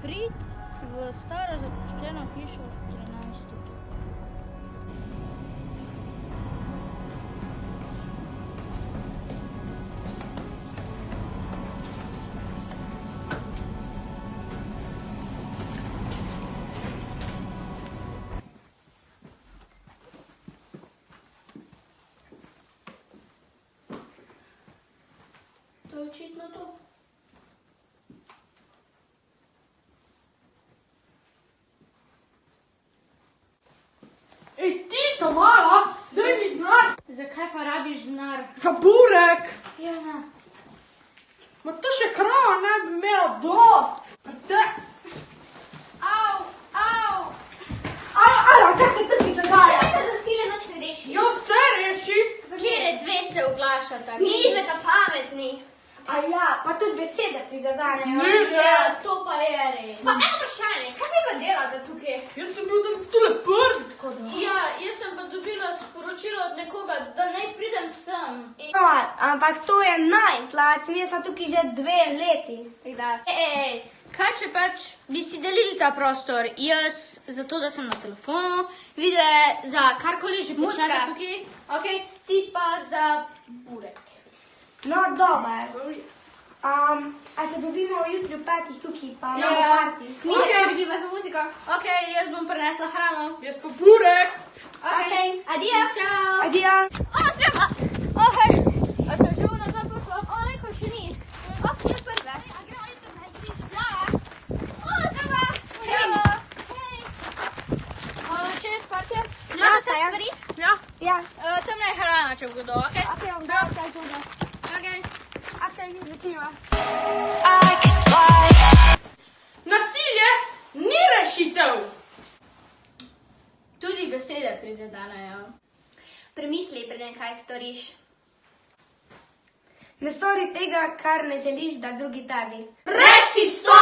Prid v staro zapuščeno hišo 13. To je očitno to. Ej, ti, Tamara, daj mi denar. Zakaj pa rabiš denar? Za burek. Ja, ne. Ma to še krava ne bi imela dost. Te... Au, au! Ara, kaj se tebi dogaja? Kaj za cilje noč ne reši? Jo, se reši. Kjere dve se oglašata? Mi idete pametni. A ja, pa tudi besede prizadanejo. Ja, to pa je res. Pa eno vprašanje, kaj vi pa delate tukaj? Jaz sem bil tam stole prvi, tako da. Ja, jaz sem pa dobila sporočilo od nekoga, da naj pridem sem. No, ampak to je najn plac, mi smo tukaj že 2 leti. Tako da, Ej, kaj če pač bi si delili ta prostor? Jaz zato, da sem na telefonu, videa za karkoli že počnete tukaj, okay? Ti pa za burek. No, dober. A se dobimo jutri v 5 tukaj, pa imamo party. mi ne dobimo za muziko. Ok, jaz bom prinesla hrano. Jaz pa burek. Okej. Adijo. Čau! Adijo. O, zdravo! O, hej! A sem že na dva poslov? O, neko še ni. O, sem prve. A gremo jutri na igrišče? Ja. O, zdravo! Zdravo! Hej! Malo čez partija? Znate se stvari? Ja. Ja. Tam je hrana, če bodo, ok? Okej, bom dal kaj tudi. Ok. Okej, začnimo. Nasilje ni rešitev. Tudi besede prizadanejo. Premisli, preden kaj storiš. Ne stori tega, kar ne želiš, da drugi tebi. Reči stop.